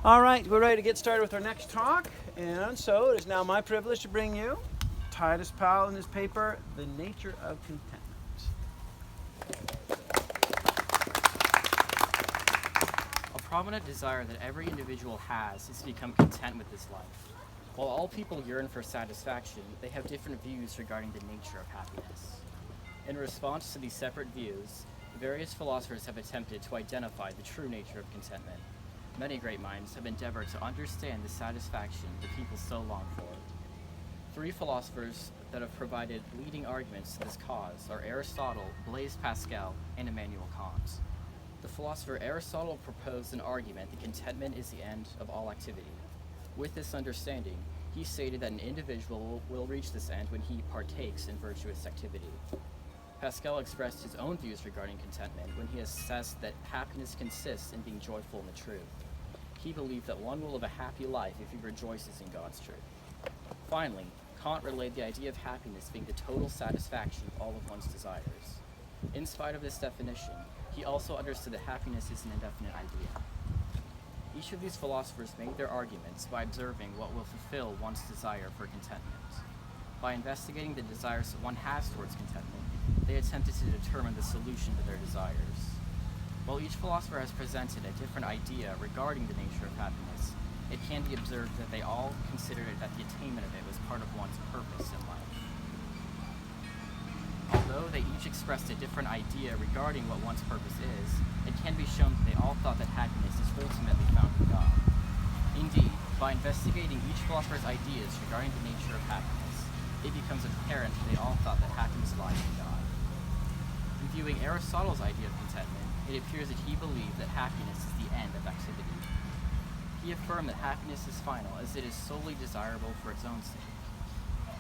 All right, we're ready to get started with our next talk. And so it is now my privilege to bring you Titus Powell and his paper, The Nature of Contentment. A prominent desire that every individual has is to become content with this life. While all people yearn for satisfaction, they have different views regarding the nature of happiness. In response to these separate views, various philosophers have attempted to identify the true nature of contentment. Many great minds have endeavored to understand the satisfaction that people so long for. Three philosophers that have provided leading arguments to this cause are Aristotle, Blaise Pascal, and Immanuel Kant. The philosopher Aristotle proposed an argument that contentment is the end of all activity. With this understanding, he stated that an individual will reach this end when he partakes in virtuous activity. Pascal expressed his own views regarding contentment when he assessed that happiness consists in being joyful in the truth. He believed that one will live a happy life if he rejoices in God's truth. Finally, Kant relayed the idea of happiness being the total satisfaction of all of one's desires. In spite of this definition, he also understood that happiness is an indefinite idea. Each of these philosophers made their arguments by observing what will fulfill one's desire for contentment. By investigating the desires that one has towards contentment, they attempted to determine the solution to their desires. While each philosopher has presented a different idea regarding the nature of happiness, it can be observed that they all considered it that the attainment of it was part of one's purpose in life. Although they each expressed a different idea regarding what one's purpose is, it can be shown that they all thought that happiness is ultimately found in God. Indeed, by investigating each philosopher's ideas regarding the nature of happiness, it becomes apparent that they all thought that happiness lies in God. In viewing Aristotle's idea of contentment, it appears that he believed that happiness is the end of activity. He affirmed that happiness is final as it is solely desirable for its own sake.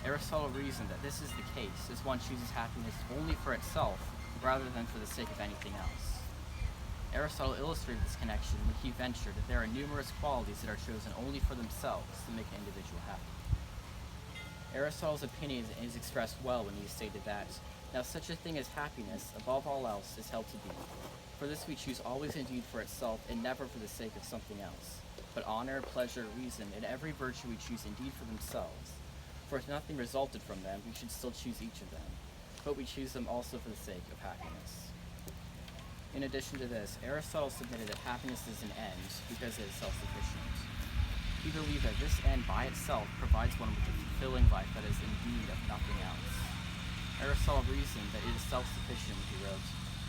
Aristotle reasoned that this is the case as one chooses happiness only for itself rather than for the sake of anything else. Aristotle illustrated this connection when he ventured that there are numerous qualities that are chosen only for themselves to make an individual happy. Aristotle's opinion is expressed well when he stated that, now such a thing as happiness, above all else, is held to be. For this we choose always indeed for itself and never for the sake of something else. But honor, pleasure, reason, and every virtue we choose indeed for themselves. For if nothing resulted from them, we should still choose each of them. But we choose them also for the sake of happiness. In addition to this, Aristotle submitted that happiness is an end because it is self-sufficient. He believed that this end by itself provides one with a fulfilling life that is in need of nothing else. Aristotle reasoned that it is self-sufficient, he wrote.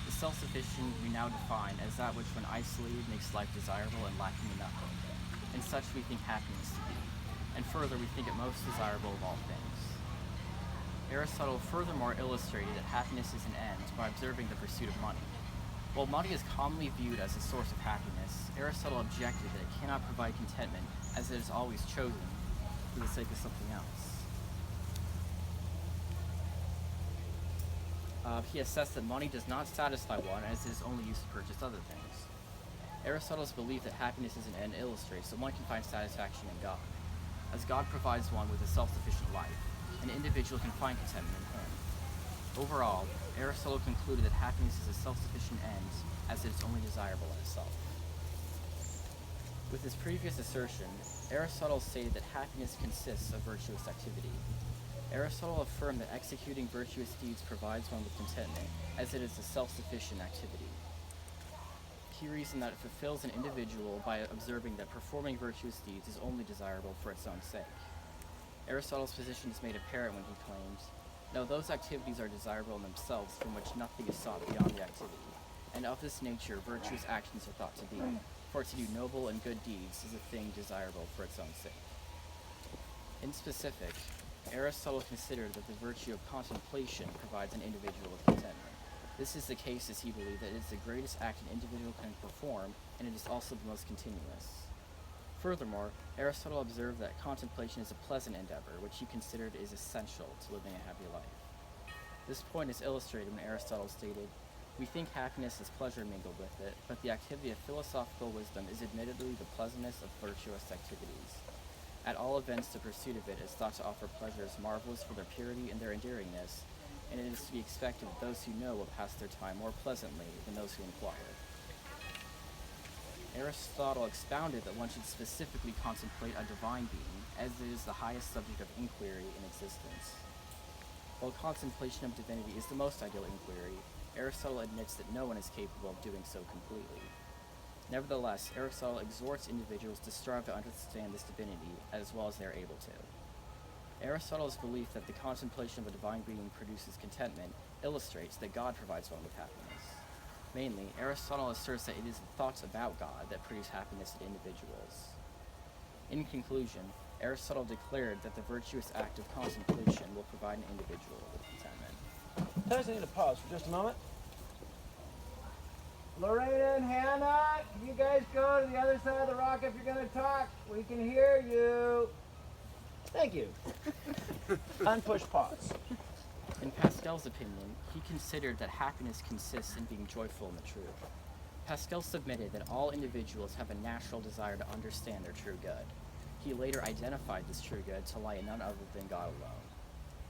The self-sufficient we now define as that which when isolated makes life desirable and lacking in nothing. And such we think happiness to be. And further, we think it most desirable of all things. Aristotle furthermore illustrated that happiness is an end by observing the pursuit of money. While money is commonly viewed as a source of happiness, Aristotle objected that it cannot provide contentment as it is always chosen for the sake of something else. He assessed that money does not satisfy one as it is only used to purchase other things. Aristotle's belief that happiness is an end illustrates that one can find satisfaction in God. As God provides one with a self-sufficient life, an individual can find contentment in Him. Overall, Aristotle concluded that happiness is a self-sufficient end as it is only desirable in itself. With his previous assertion, Aristotle stated that happiness consists of virtuous activity. Aristotle affirmed that executing virtuous deeds provides one with contentment as it is a self-sufficient activity. He reasoned that it fulfills an individual by observing that performing virtuous deeds is only desirable for its own sake. Aristotle's position is made apparent when he claims, "Now those activities are desirable in themselves from which nothing is sought beyond the activity, and of this nature virtuous actions are thought to be, for to do noble and good deeds is a thing desirable for its own sake." In specific, Aristotle considered that the virtue of contemplation provides an individual with contentment. This is the case as he believed that it is the greatest act an individual can perform, and it is also the most continuous. Furthermore, Aristotle observed that contemplation is a pleasant endeavor, which he considered is essential to living a happy life. This point is illustrated when Aristotle stated, "We think happiness has pleasure mingled with it, but the activity of philosophical wisdom is admittedly the pleasantness of virtuous activities. At all events, the pursuit of it is thought to offer pleasures marvelous for their purity and their enduringness, and it is to be expected that those who know will pass their time more pleasantly than those who inquire." Aristotle expounded that one should specifically contemplate a divine being, as it is the highest subject of inquiry in existence. While contemplation of divinity is the most ideal inquiry, Aristotle admits that no one is capable of doing so completely. Nevertheless, Aristotle exhorts individuals to strive to understand this divinity as well as they are able to. Aristotle's belief that the contemplation of a divine being produces contentment illustrates that God provides one with happiness. Mainly, Aristotle asserts that it is the thoughts about God that produce happiness in individuals. In conclusion, Aristotle declared that the virtuous act of contemplation will provide an individual with contentment. Titus, I need to pause for just a moment. Lorena and Hannah, can you guys go to the other side of the rock if you're going to talk? We can hear you. Thank you. Unpush pause. In Pascal's opinion, he considered that happiness consists in being joyful in the truth. Pascal submitted that all individuals have a natural desire to understand their true good. He later identified this true good to lie in none other than God alone.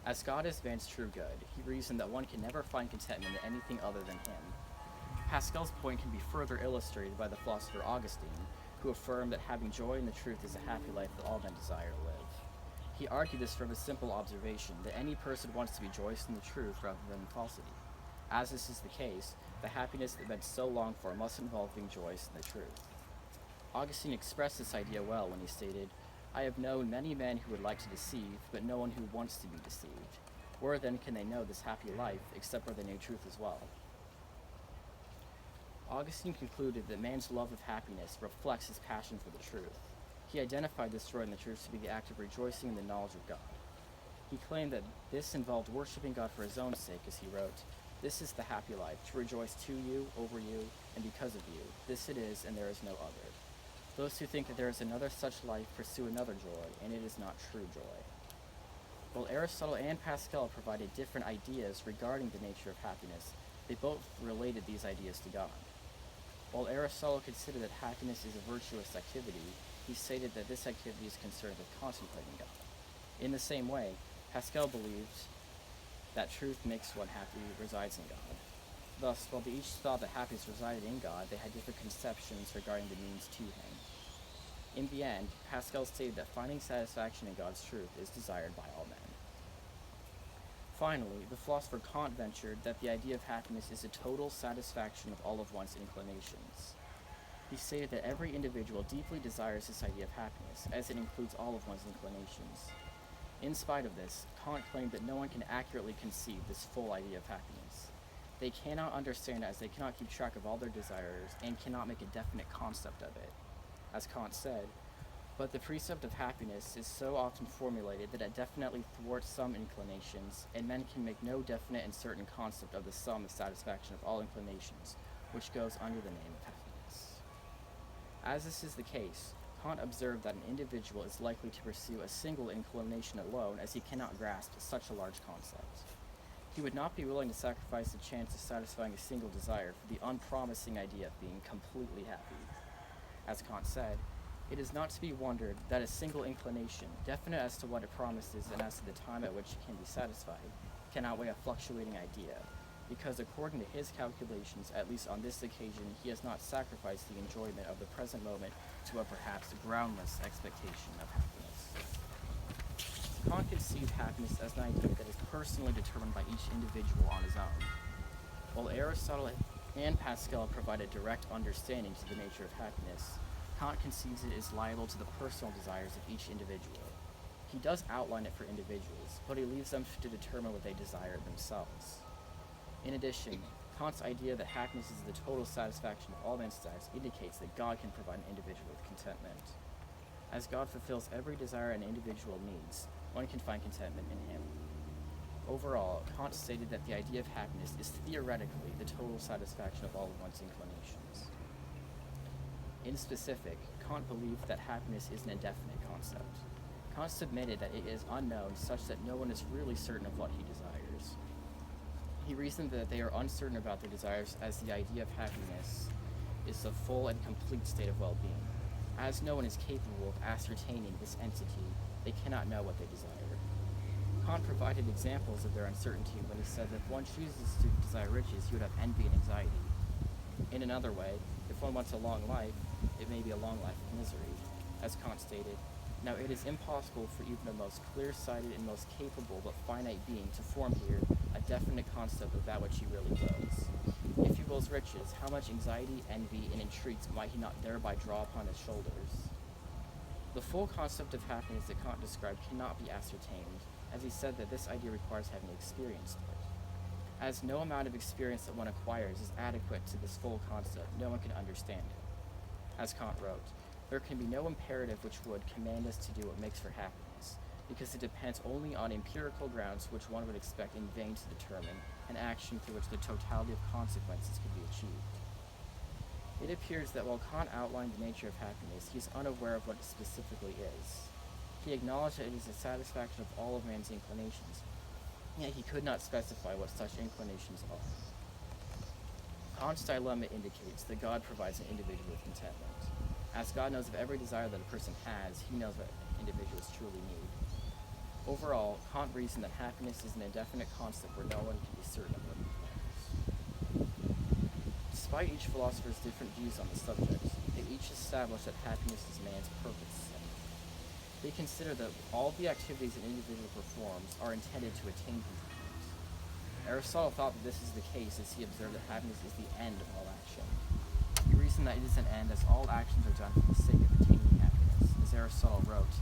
As God is man's true good, he reasoned that one can never find contentment in anything other than him. Pascal's point can be further illustrated by the philosopher Augustine, who affirmed that having joy in the truth is a happy life that all men desire to live. He argued this from a simple observation that any person wants to be joyous in the truth rather than in falsity. As this is the case, the happiness that men so long for must involve being joyous in the truth. Augustine expressed this idea well when he stated, "I have known many men who would like to deceive, but no one who wants to be deceived. Where then can they know this happy life, except where they know truth as well?" Augustine concluded that man's love of happiness reflects his passion for the truth. He identified this joy in the truth to be the act of rejoicing in the knowledge of God. He claimed that this involved worshiping God for his own sake, as he wrote, "This is the happy life, to rejoice to you, over you, and because of you. This it is, and there is no other. Those who think that there is another such life pursue another joy, and it is not true joy." While Aristotle and Pascal provided different ideas regarding the nature of happiness, they both related these ideas to God. While Aristotle considered that happiness is a virtuous activity, he stated that this activity is concerned with contemplating God. In the same way, Pascal believed that truth makes one happy resides in God. Thus, while they each thought that happiness resided in God, they had different conceptions regarding the means to him. In the end, Pascal stated that finding satisfaction in God's truth is desired by all men. Finally, the philosopher Kant ventured that the idea of happiness is a total satisfaction of all of one's inclinations. He stated that every individual deeply desires this idea of happiness, as it includes all of one's inclinations. In spite of this, Kant claimed that no one can accurately conceive this full idea of happiness. They cannot understand it as they cannot keep track of all their desires and cannot make a definite concept of it. As Kant said, "But the precept of happiness is so often formulated that it definitely thwarts some inclinations, and men can make no definite and certain concept of the sum of satisfaction of all inclinations, which goes under the name of happiness." As this is the case, Kant observed that an individual is likely to pursue a single inclination alone, as he cannot grasp such a large concept. He would not be willing to sacrifice the chance of satisfying a single desire for the unpromising idea of being completely happy. As Kant said, "It is not to be wondered that a single inclination, definite as to what it promises and as to the time at which it can be satisfied, can outweigh a fluctuating idea, because according to his calculations, at least on this occasion, he has not sacrificed the enjoyment of the present moment to a perhaps groundless expectation of happiness." Kant conceived happiness as an idea that is personally determined by each individual on his own. While Aristotle and Pascal provide a direct understanding to the nature of happiness, Kant conceives it is liable to the personal desires of each individual. He does outline it for individuals, but he leaves them to determine what they desire themselves. In addition, Kant's idea that happiness is the total satisfaction of all men's desires indicates that God can provide an individual with contentment. As God fulfills every desire an individual needs, one can find contentment in him. Overall, Kant stated that the idea of happiness is theoretically the total satisfaction of all of one's inclinations. In specific, Kant believed that happiness is an indefinite concept. Kant submitted that it is unknown such that no one is really certain of what he desires. He reasoned that they are uncertain about their desires as the idea of happiness is the full and complete state of well-being. As no one is capable of ascertaining this entity, they cannot know what they desire. Kant provided examples of their uncertainty when he said that if one chooses to desire riches, he would have envy and anxiety. In another way, if one wants a long life, it may be a long life of misery. As Kant stated, now it is impossible for even the most clear-sighted and most capable but finite being to form here a definite concept of that which he really wills. If he wills riches, how much anxiety, envy, and intrigues might he not thereby draw upon his shoulders? The full concept of happiness that Kant described cannot be ascertained, as he said that this idea requires having experienced it. As no amount of experience that one acquires is adequate to this full concept, no one can understand it. As Kant wrote, there can be no imperative which would command us to do what makes for happiness, because it depends only on empirical grounds which one would expect in vain to determine an action through which the totality of consequences could be achieved. It appears that while Kant outlined the nature of happiness, he is unaware of what it specifically is. He acknowledged that it is the satisfaction of all of man's inclinations, yet he could not specify what such inclinations are. Kant's dilemma indicates that God provides an individual with contentment. As God knows of every desire that a person has, he knows what individuals truly need. Overall, Kant reasoned that happiness is an indefinite concept where no one can be certain of what he plans. Despite each philosopher's different views on the subject, they each establish that happiness is man's purpose. They consider that all the activities an individual performs are intended to attain contentment. Aristotle thought that this is the case as he observed that happiness is the end of all action. He reasoned that it is an end as all actions are done for the sake of attaining happiness. As Aristotle wrote,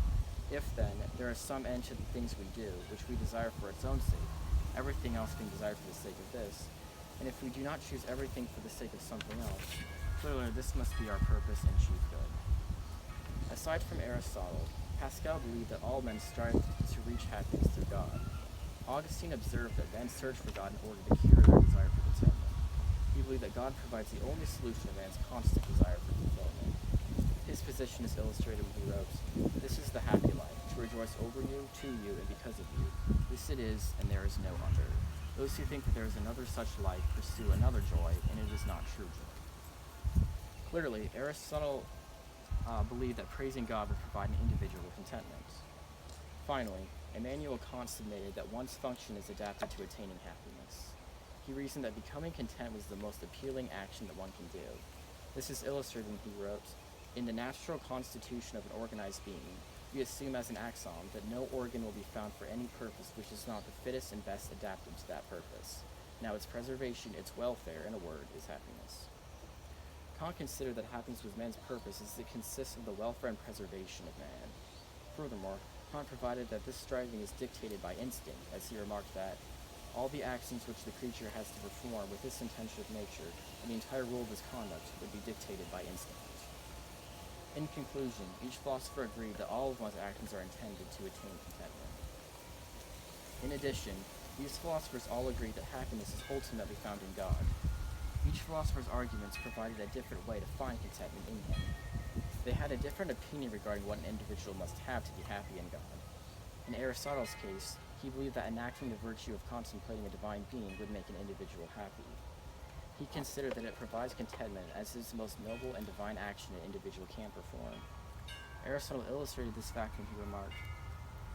if, then, there is some end to the things we do, which we desire for its own sake, everything else being desired for the sake of this, and if we do not choose everything for the sake of something else, clearly this must be our purpose and chief good. Aside from Aristotle, Pascal believed that all men strive to reach happiness through God. Augustine observed that men search for God in order to cure their desire for contentment. He believed that God provides the only solution to man's constant desire for fulfillment. His position is illustrated when he wrote, "This is the happy life, to rejoice over you, to you, and because of you. This it is, and there is no other. Those who think that there is another such life pursue another joy, and it is not true joy." Clearly, Aristotle believed that praising God would provide an individual with contentment. Finally, Immanuel Kant submitted that one's function is adapted to attaining happiness. He reasoned that becoming content was the most appealing action that one can do. This is illustrated when he wrote, "In the natural constitution of an organized being, we assume as an axiom that no organ will be found for any purpose which is not the fittest and best adapted to that purpose. Now its preservation, its welfare, in a word, is happiness." Kant considered that happiness was man's purpose as it consists of the welfare and preservation of man. Furthermore, Kant provided that this striving is dictated by instinct, as he remarked that all the actions which the creature has to perform with this intention of nature and the entire rule of his conduct would be dictated by instinct. In conclusion, each philosopher agreed that all of one's actions are intended to attain contentment. In addition, these philosophers all agreed that happiness is ultimately found in God. Each philosopher's arguments provided a different way to find contentment in him. They had a different opinion regarding what an individual must have to be happy in God. In Aristotle's case, he believed that enacting the virtue of contemplating a divine being would make an individual happy. He considered that it provides contentment as it is the most noble and divine action an individual can perform. Aristotle illustrated this fact when he remarked,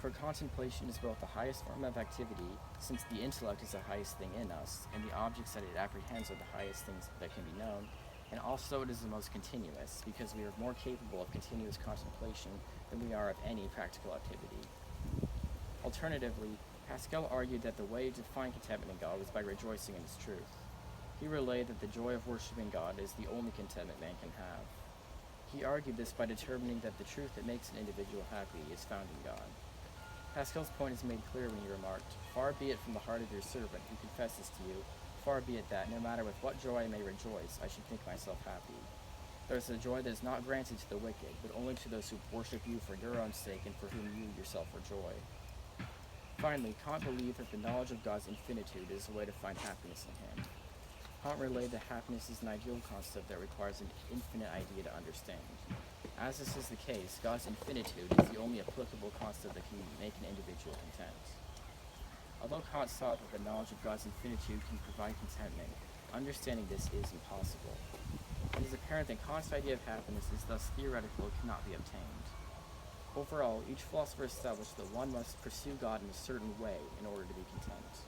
"For contemplation is both the highest form of activity, since the intellect is the highest thing in us, and the objects that it apprehends are the highest things that can be known, and also it is the most continuous, because we are more capable of continuous contemplation than we are of any practical activity." Alternatively, Pascal argued that the way to find contentment in God was by rejoicing in his truth. He relayed that the joy of worshiping God is the only contentment man can have. He argued this by determining that the truth that makes an individual happy is found in God. Pascal's point is made clear when he remarked, "Far be it from the heart of your servant who confesses to you, far be it that, no matter with what joy I may rejoice, I should think myself happy. There is a joy that is not granted to the wicked, but only to those who worship you for your own sake and for whom you yourself are joy." Finally, Kant believed that the knowledge of God's infinitude is the way to find happiness in him. Kant relayed that happiness is an ideal concept that requires an infinite idea to understand. As this is the case, God's infinitude is the only applicable concept that can make an individual content. Although Kant thought that the knowledge of God's infinitude can provide contentment, understanding this is impossible. It is apparent that Kant's idea of happiness is thus theoretical and cannot be obtained. Overall, each philosopher established that one must pursue God in a certain way in order to be content.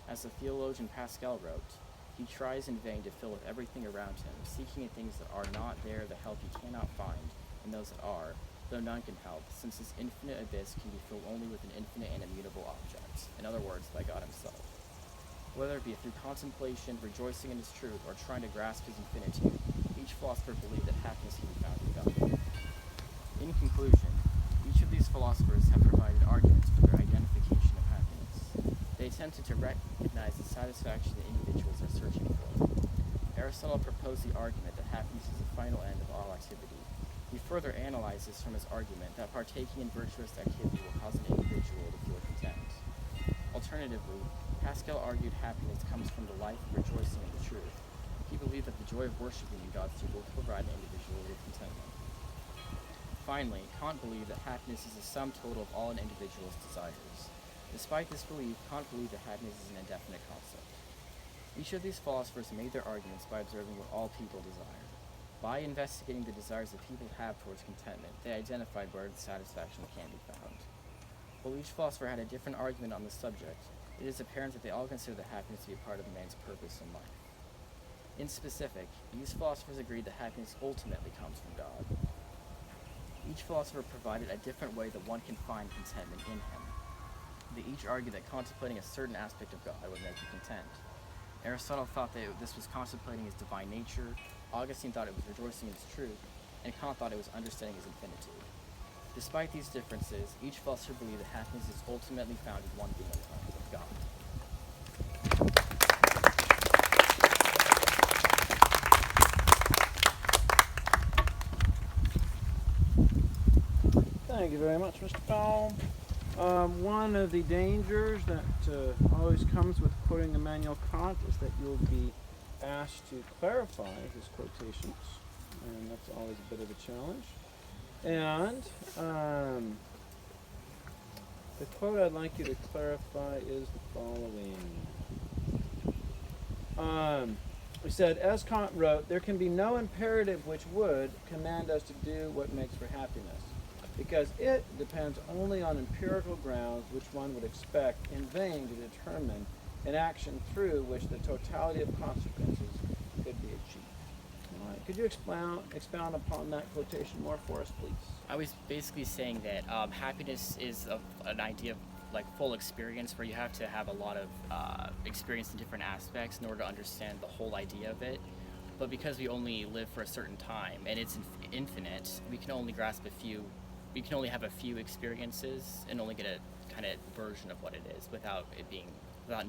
As the theologian Pascal wrote, He tries in vain to fill with everything around him, seeking in things that are not there the help he cannot find, and those that are, though none can help, since this infinite abyss can be filled only with an infinite and immutable object, in other words, by God himself. Whether it be through contemplation, rejoicing in his truth, or trying to grasp his infinitude, each philosopher believed that happiness can be found in God. In conclusion, each of these philosophers have provided arguments for their identification of happiness. They attempted to recognize the satisfaction that individuals are searching for. Aristotle proposed the argument that happiness is the final end of all activity. He further analyzed this from his argument that partaking in virtuous activity will cause an individual to feel content. Alternatively, Pascal argued happiness comes from the life of rejoicing in the truth. He believed that the joy of worshiping in God's truth will provide an individual with contentment. Finally, Kant believed that happiness is the sum total of all an individual's desires. Despite this belief, Kant believed that happiness is an indefinite concept. Each of these philosophers made their arguments by observing what all people desire. By investigating the desires that people have towards contentment, they identified where the satisfaction can be found. While each philosopher had a different argument on the subject, it is apparent that they all consider that happiness to be a part of man's purpose in life. In specific, these philosophers agreed that happiness ultimately comes from God. Each philosopher provided a different way that one can find contentment in him. They each argued that contemplating a certain aspect of God would make you content. Aristotle thought that this was contemplating his divine nature, Augustine thought it was rejoicing in his truth, and Kant thought it was understanding his infinitude. Despite these differences, each philosopher believed that happiness is ultimately found in one being, God. Thank you very much, Mr. Powell. One of the dangers that always comes with quoting Immanuel Kant is that you'll be asked to clarify his quotations, and that's always a bit of a challenge. And the quote I'd like you to clarify is the following. We said, as Kant wrote, there can be no imperative which would command us to do what makes for happiness, because it depends only on empirical grounds which one would expect in vain to determine an action through which the totality of consequences could be achieved. All right. Could you expound upon that quotation more for us, please? I was basically saying that happiness is an idea of like full experience, where you have to have a lot of experience in different aspects in order to understand the whole idea of it. But because we only live for a certain time and it's infinite, we can only grasp a few. We can only have a few experiences and only get a kind of version of what it is without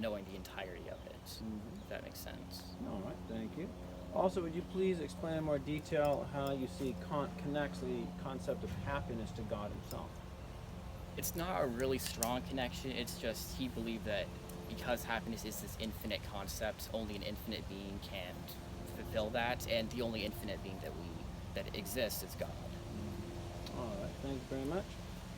knowing the entirety of it. If that makes sense. All right, thank you. Also, would you please explain in more detail how you see Kant connects the concept of happiness to God himself? It's not a really strong connection. It's just he believed that because happiness is this infinite concept, only an infinite being can fulfill that, and the only infinite being that exists is God. All right, thank you very much.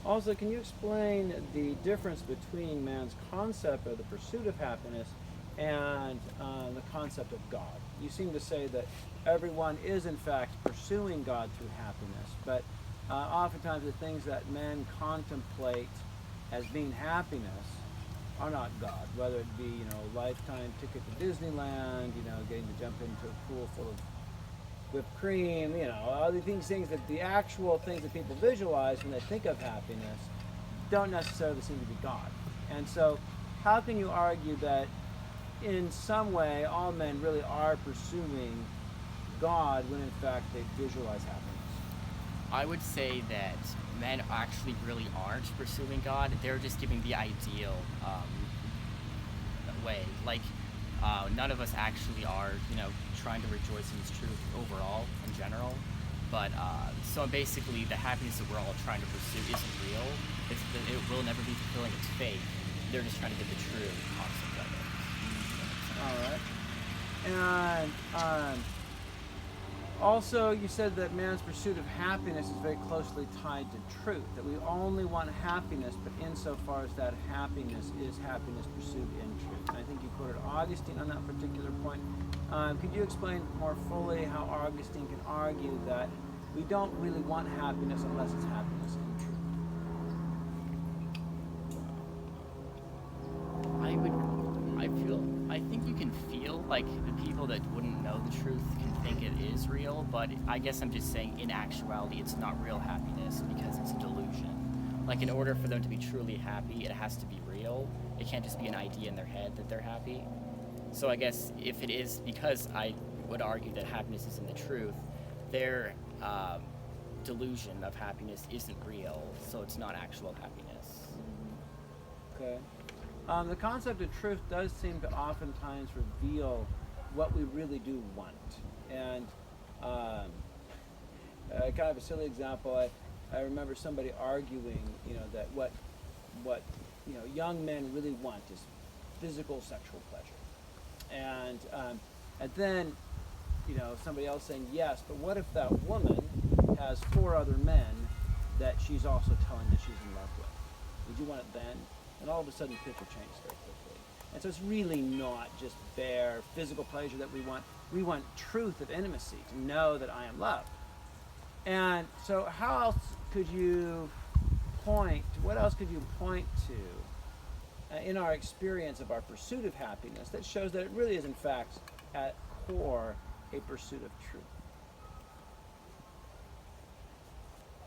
Also, can you explain the difference between man's concept of the pursuit of happiness and the concept of God? You seem to say that everyone is in fact pursuing God through happiness, but oftentimes the things that men contemplate as being happiness are not God, whether it be, lifetime ticket to Disneyland, getting to jump into a pool full of whipped cream, all these things that the actual things that people visualize when they think of happiness don't necessarily seem to be God. And so how can you argue that in some way all men really are pursuing God when in fact they visualize happiness? I would say that men actually really aren't pursuing God. They're just giving the ideal way. Like, none of us actually are, trying to rejoice in His truth overall, in general. But, so basically, the happiness that we're all trying to pursue isn't real. It will never be fulfilling its fate. They're just trying to get the true concept of it. All right. And also, you said that man's pursuit of happiness is very closely tied to truth, that we only want happiness, but insofar as that happiness is happiness pursued in truth. And I think you quoted Augustine on that particular point. Could you explain more fully how Augustine can argue that we don't really want happiness unless it's happiness in truth? I think you can feel, like the people that wouldn't know the truth can think it is real, but I guess I'm just saying in actuality it's not real happiness because it's a delusion. Like in order for them to be truly happy, it has to be real. It can't just be an idea in their head that they're happy. So I guess if it is, because I would argue that happiness is in the truth, their delusion of happiness isn't real, so it's not actual happiness. Okay. The concept of truth does seem to oftentimes reveal what we really do want. And kind of a silly example, I remember somebody arguing, that what young men really want is physical sexual pleasure. And then, somebody else saying, yes, but what if that woman has 4 other men that she's also telling that she's in love with? Would you want it then? And all of a sudden, the picture changes very quickly. And so it's really not just bare physical pleasure that we want. We want truth of intimacy, to know that I am loved. And so how else could you what else could you point to in our experience of our pursuit of happiness that shows that it really is, in fact, at core, a pursuit of truth?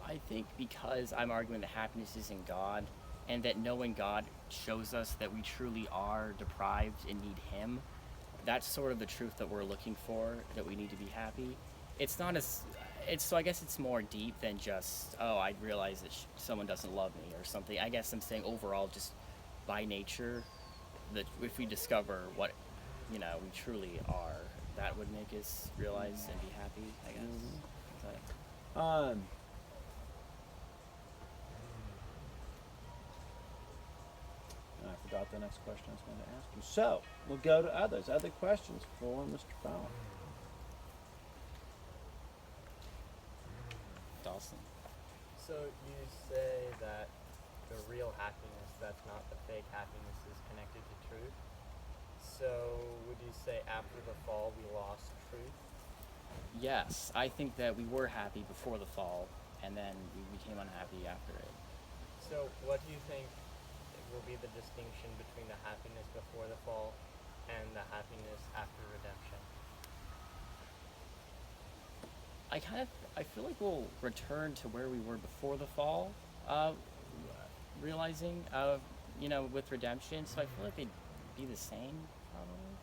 I think because I'm arguing that happiness is in God, and that knowing God shows us that we truly are deprived and need Him, that's sort of the truth that we're looking for, that we need to be happy. It's not so I guess it's more deep than just, I realize that someone doesn't love me or something. I guess I'm saying overall, just by nature, that if we discover what, we truly are, that would make us realize and be happy, I guess. I forgot the next question I was going to ask you. So, we'll go to other questions for Mr. Powell. Dawson. So you say that the real happiness, that's not the fake happiness, is connected to truth. So would you say after the fall we lost truth? Yes, I think that we were happy before the fall, and then we became unhappy after it. So what do you think will be the distinction between the happiness before the fall and the happiness after redemption? I feel like we'll return to where we were before the fall, realizing, with redemption. So I feel like they'd be the same, probably.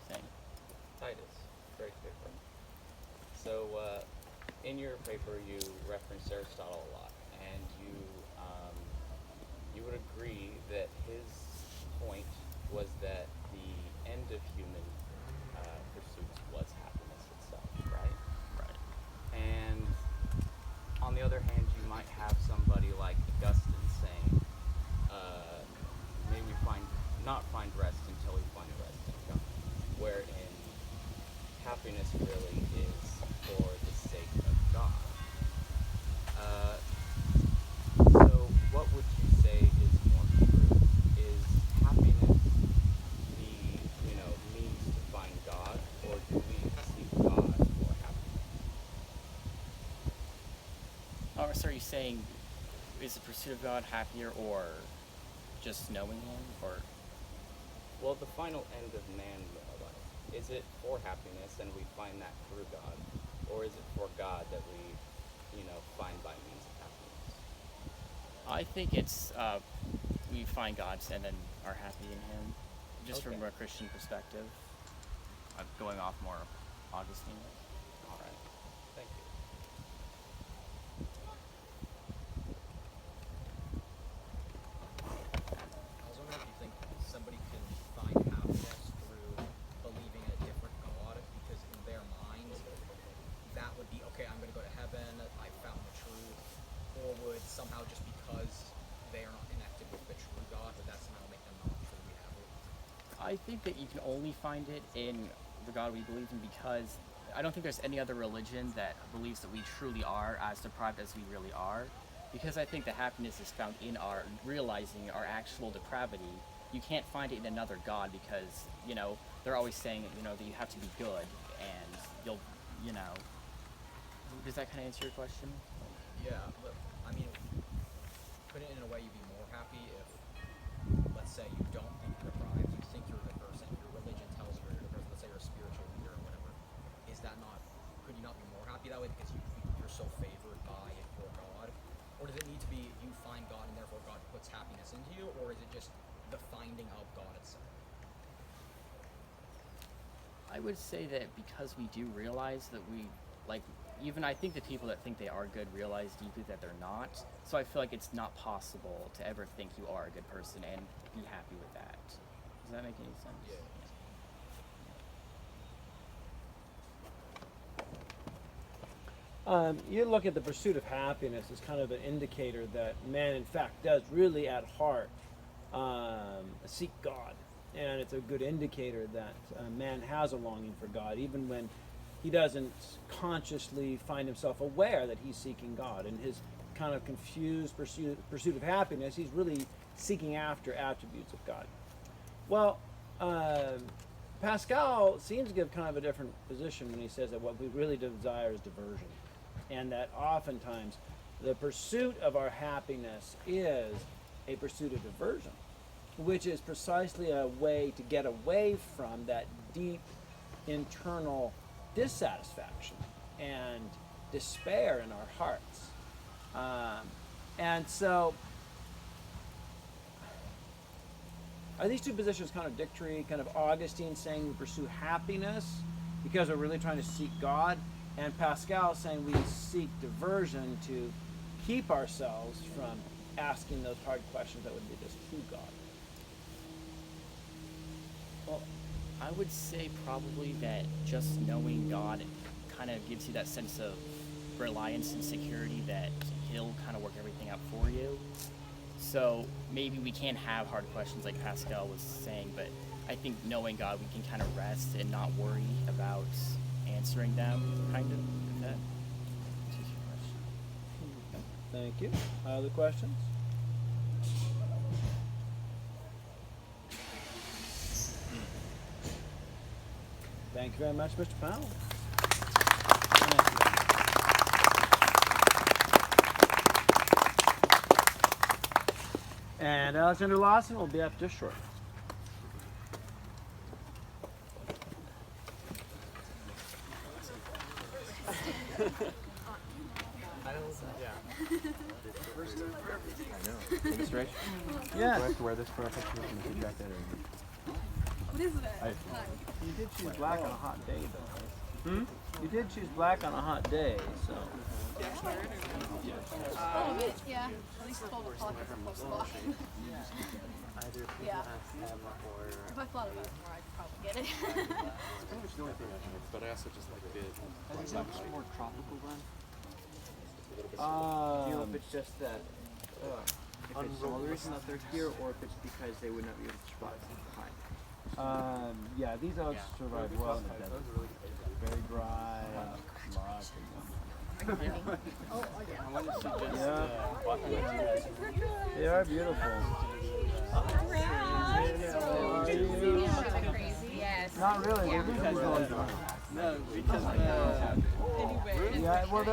Yeah. Same. Titus, great paper. So, in your paper, you reference Aristotle a lot, and you would agree that his point was that the end of human pursuits was happiness itself, right? Right. And on the other hand, you might have somebody like Augustine saying, "May we not find rest until we find rest in God," wherein happiness really is for the sake of God. So what would you say is more true? Is happiness the, means to find God, or do we seek God for happiness? So are you saying, is the pursuit of God happier, or just knowing Him, or? Well, the final end of man life, is it for happiness and we find that through God, or is it for God that we, find by means of happiness? I think it's we find God and then are happy in Him, just Okay. from a Christian perspective. I'm going off more Augustine. All right. Thank you. I was wondering if you think somebody can find happiness through believing in a different God, because in their mind, that would be, okay, I'm going to go to heaven, I found the truth, or would somehow just because they are not connected with the true God, would that somehow make them not truly happy? I think that you can only find it in the God we believe in, because I don't think there's any other religion that believes that we truly are as deprived as we really are. Because I think the happiness is found in our realizing our actual depravity. You can't find it in another God, because, they're always saying, that you have to be good and you'll, Does that kind of answer your question? Yeah, but, I mean, couldn't in a way you be more happy happy if, let's say, you don't think you're deprived, you think you're a good person, your religion tells you you're a good person, let's say you're a spiritual leader or whatever, is that not, could you not be more happy that way because you're so favored by your God? Or does it need to be you find God and therefore God puts happiness into you, or is it just the finding of God itself? I would say that because we do realize that we, like, even I think the people that think they are good realize deeply that they're not. So I feel like it's not possible to ever think you are a good person and be happy with that. Does that make any sense? Yeah. You look at the pursuit of happiness as kind of an indicator that man, in fact, does really at heart seek God. And it's a good indicator that man has a longing for God, even when he doesn't consciously find himself aware that he's seeking God. In his kind of confused pursuit of happiness, he's really seeking after attributes of God. Well, Pascal seems to give kind of a different position when he says that what we really desire is diversion, and that oftentimes the pursuit of our happiness is a pursuit of diversion, which is precisely a way to get away from that deep internal dissatisfaction and despair in our hearts. And so, are these two positions contradictory? Kind of Augustine saying we pursue happiness because we're really trying to seek God, and Pascal saying we seek diversion to keep ourselves from asking those hard questions that would lead us to God. Well, I would say probably that just knowing God kind of gives you that sense of reliance and security that he'll kind of work everything out for you. So maybe we can't have hard questions like Pascal was saying, but I think knowing God, we can kind of rest and not worry about answering them, kind of. If that answers your question. Thank you. Other questions? Thank you very much, Mr. Powell. And Alexander Lawson will be up just shortly. Thanks, Rich. Yes. Do I have to wear this for a picture in the jacket? What is that? You did choose black on a hot day, though. You did choose black on a hot day, so. Yeah, at least 12 o'clock is a close spot. Yeah. If I thought about it more, I'd probably get it. Pretty much the only thing I have, but I also just like the Is it more tropical then? Do you know if it's just that if it's all the reason that they're here, or if it's because they would not be able to survive behind? Yeah, these oaks survive well in the desert. Very dry, lush, Oh, yeah. yeah. They are beautiful. Crazy. Yes. Not really. They're usually really dry. No, because Yeah, well,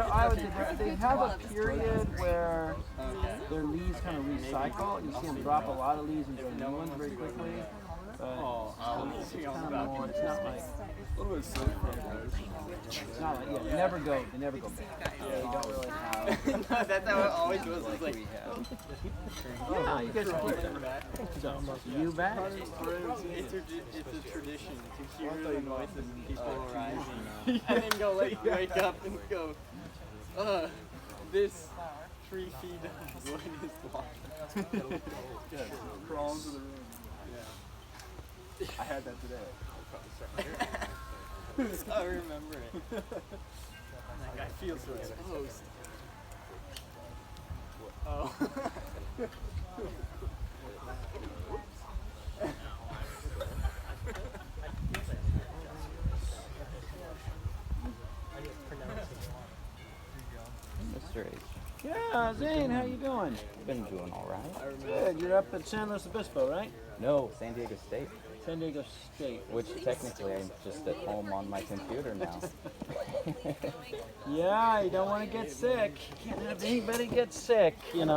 they have a period where their leaves kind of recycle. You see them drop a lot of leaves into new ones very quickly. But it's kind of more, it's not like, it's not like, yeah, they never go bad. they don't really have. That's how it always was. It's like Yeah, you guys can keep them. So, you back? it's a tradition to hear the noises of people rising, and then go wake up and go, this 3 feet of wood is blocked. crawl into the room. Yeah. I had that today. I remember it. Like, I feel so exposed. Oh. Mr. H. Yeah, Zane, how you doing? Been doing all right. Good. You're up at San Luis Obispo, right? No, San Diego State, San Diego State. which technically I'm just at home on my computer now. Yeah, you don't want to get sick. You can't have anybody get sick, you know.